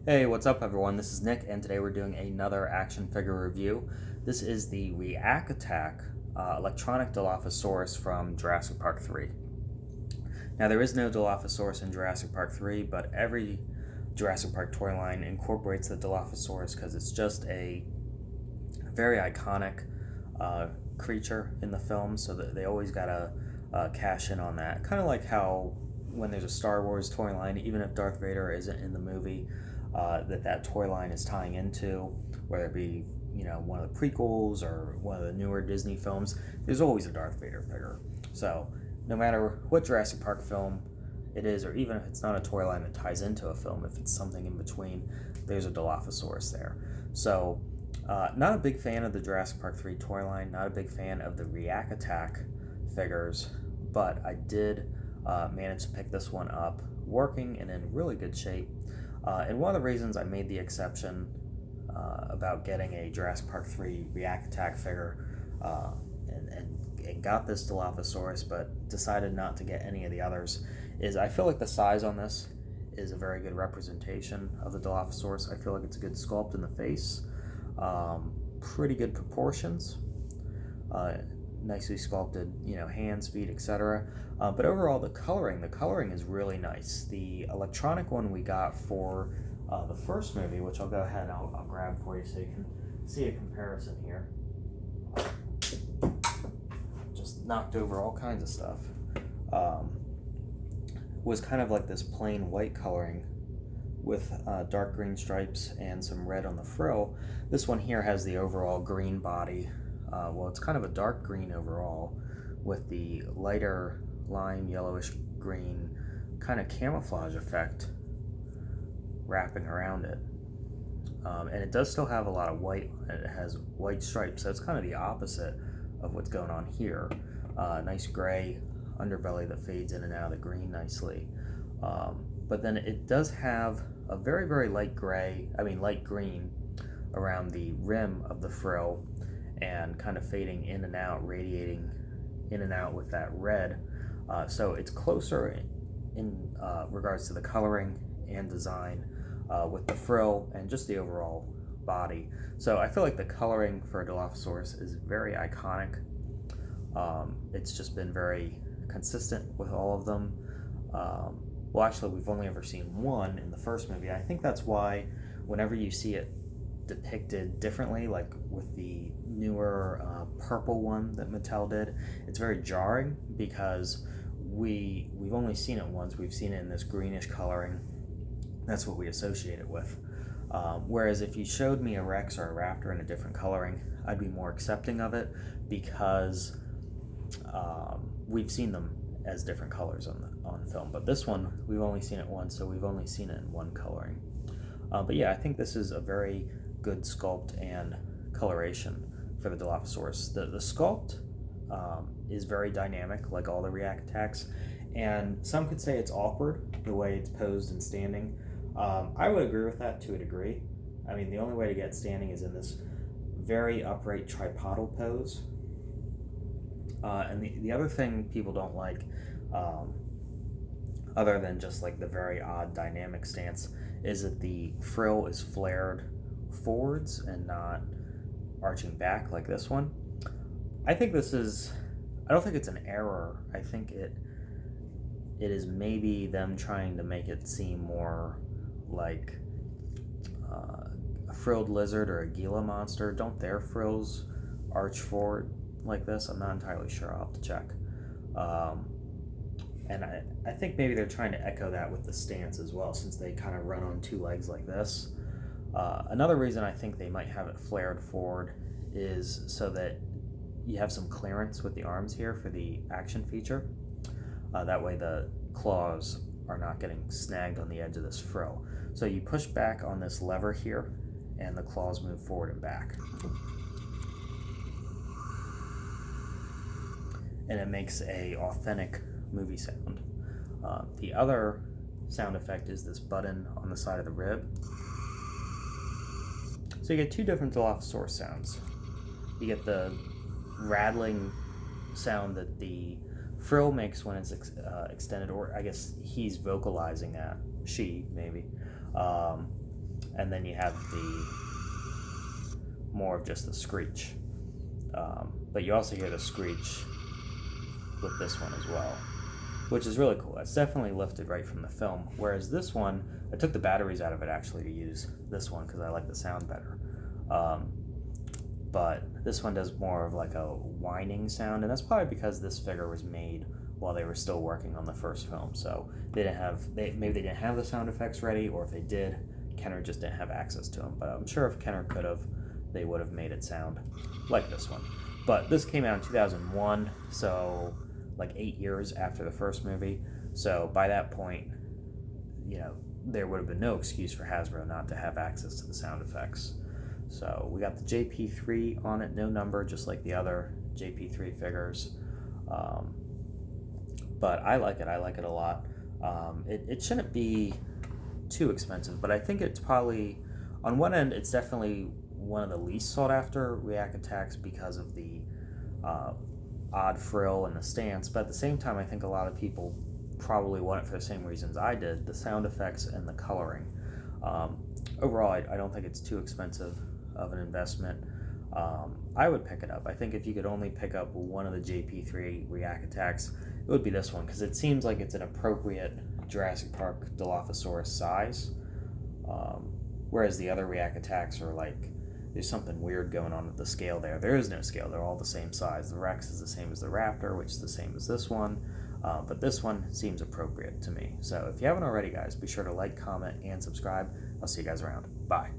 Hey, what's up everyone? This is Nick, and today we're doing another action figure review. This is the ReAkAttack electronic Dilophosaurus from Jurassic Park 3. Now, there is no Dilophosaurus in Jurassic Park 3, but every Jurassic Park toy line incorporates the Dilophosaurus because it's just a very iconic creature in the film, so that they always gotta cash in on that. Kind of like how when there's a Star Wars toy line, even if Darth Vader isn't in the movie, that toy line is tying into, whether it be one of the prequels or one of the newer Disney films, there's always a Darth Vader figure. So no matter what Jurassic Park film it is, or even if it's not a toy line that ties into a film, if it's something in between, there's a Dilophosaurus there. So not a big fan of the Jurassic Park 3 toy line, not a big fan of the ReAkAttack figures, but I did manage to pick this one up working and in really good shape. And one of the reasons I made the exception about getting a Jurassic Park 3 ReAkAttack figure and got this Dilophosaurus, but decided not to get any of the others, is I feel like the size on this is a very good representation of the Dilophosaurus. I feel like it's a good sculpt in the face, pretty good proportions, nicely sculpted, hands, feet, etc. But overall, the coloring is really nice. The electronic one we got for the first movie, which I'll go ahead and I'll grab for you so you can see a comparison here. Just knocked over all kinds of stuff. Was kind of like this plain white coloring with dark green stripes and some red on the frill. This one here has the overall green body. Well, it's kind of a dark green overall with the lighter lime yellowish green kind of camouflage effect wrapping around it. And it does still have a lot of white. It has white stripes, so it's kind of the opposite of what's going on here. Nice gray underbelly that fades in and out of the green nicely. But then it does have a very, very light green around the rim of the frill, and kind of fading in and out, radiating in and out with that red. So it's closer in regards to the coloring and design with the frill and just the overall body. So I feel like the coloring for a Dilophosaurus is very iconic. It's just been very consistent with all of them. Well, actually, we've only ever seen one in the first movie. I think that's why whenever you see it depicted differently, like with the newer purple one that Mattel did, it's very jarring because we've only seen it once. We've seen it in this greenish coloring. That's what we associate it with. Whereas if you showed me a Rex or a Raptor in a different coloring, I'd be more accepting of it because we've seen them as different colors on film. But this one, we've only seen it once, so we've only seen it in one coloring. But yeah, I think this is a very good sculpt and coloration for the Dilophosaurus. The sculpt is very dynamic, like all the ReAkAttacks, and some could say it's awkward the way it's posed and standing. I would agree with that to a degree. I mean, the only way to get standing is in this very upright tripodal pose. And the other thing people don't like, other than just like the very odd dynamic stance, is that the frill is flared forwards and not arching back like this one. I don't think it's an error. I think it is maybe them trying to make it seem more like a frilled lizard or a Gila monster. Don't their frills arch forward like this? I'm not entirely sure. I'll have to check. And I think maybe they're trying to echo that with the stance as well, since they kind of run on two legs like this. Another reason I think they might have it flared forward is so that you have some clearance with the arms here for the action feature. That way the claws are not getting snagged on the edge of this frill. So you push back on this lever here, and the claws move forward and back. And it makes a authentic movie sound. The other sound effect is this button on the side of the rib. So you get two different Dilophosaurus sounds. You get the rattling sound that the frill makes when it's extended, or I guess he's vocalizing that, she maybe. and then you have the more of just the screech. But you also hear the screech with this one as well, which is really cool. It's definitely lifted right from the film, whereas this one, I took the batteries out of it actually to use this one because I like the sound better. But this one does more of like a whining sound, and that's probably because this figure was made while they were still working on the first film, so maybe they didn't have the sound effects ready, or if they did, Kenner just didn't have access to them. But I'm sure if Kenner could have, they would have made it sound like this one. But this came out in 2001, so like 8 years after the first movie. So by that point, there would have been no excuse for Hasbro not to have access to the sound effects. So we got the JP3 on it, no number, just like the other JP3 figures. But I like it. I like it a lot. It shouldn't be too expensive, but I think it's probably, on one end, it's definitely one of the least sought after ReAkAttacks because of the odd frill and the stance. But at the same time, I think a lot of people probably want it for the same reasons I did, the sound effects and the coloring. Overall, I don't think it's too expensive of an investment. I would pick it up. I think if you could only pick up one of the JP3 ReAkAttacks, it would be this one, because it seems like it's an appropriate Jurassic Park Dilophosaurus size, whereas the other ReAkAttacks are like, there's something weird going on with the scale there. There is no scale. They're all the same size. The Rex is the same as the Raptor, which is the same as this one, but this one seems appropriate to me. So if you haven't already, guys, be sure to like, comment, and subscribe. I'll see you guys around. Bye.